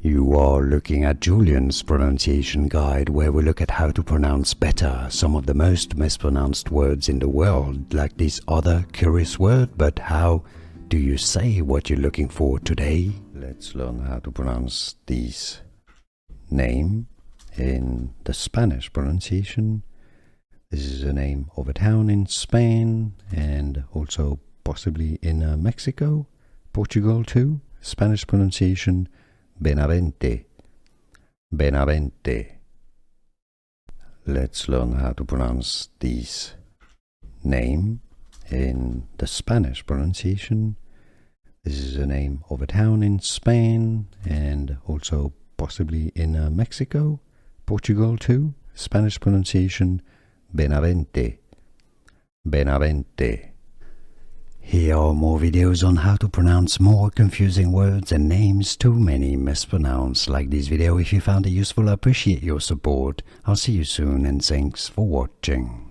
You are looking at Julian's pronunciation guide, where we look at how to pronounce better some of the most mispronounced words in the world, like this other curious word. But how do you say what you're looking for today? Let's learn how to pronounce this name in the Spanish pronunciation. This is the name of a town in Spain and also possibly in Mexico, Portugal too. Spanish pronunciation, Benavente. Benavente. Let's learn how to pronounce this name in the Spanish pronunciation. This is the name of a town in Spain and also possibly in Mexico, Portugal too. Spanish pronunciation, Benavente. Benavente. Here are more videos on how to pronounce more confusing words and names too many mispronounced. Like this video if you found it useful. I appreciate your support. I'll see you soon and thanks for watching.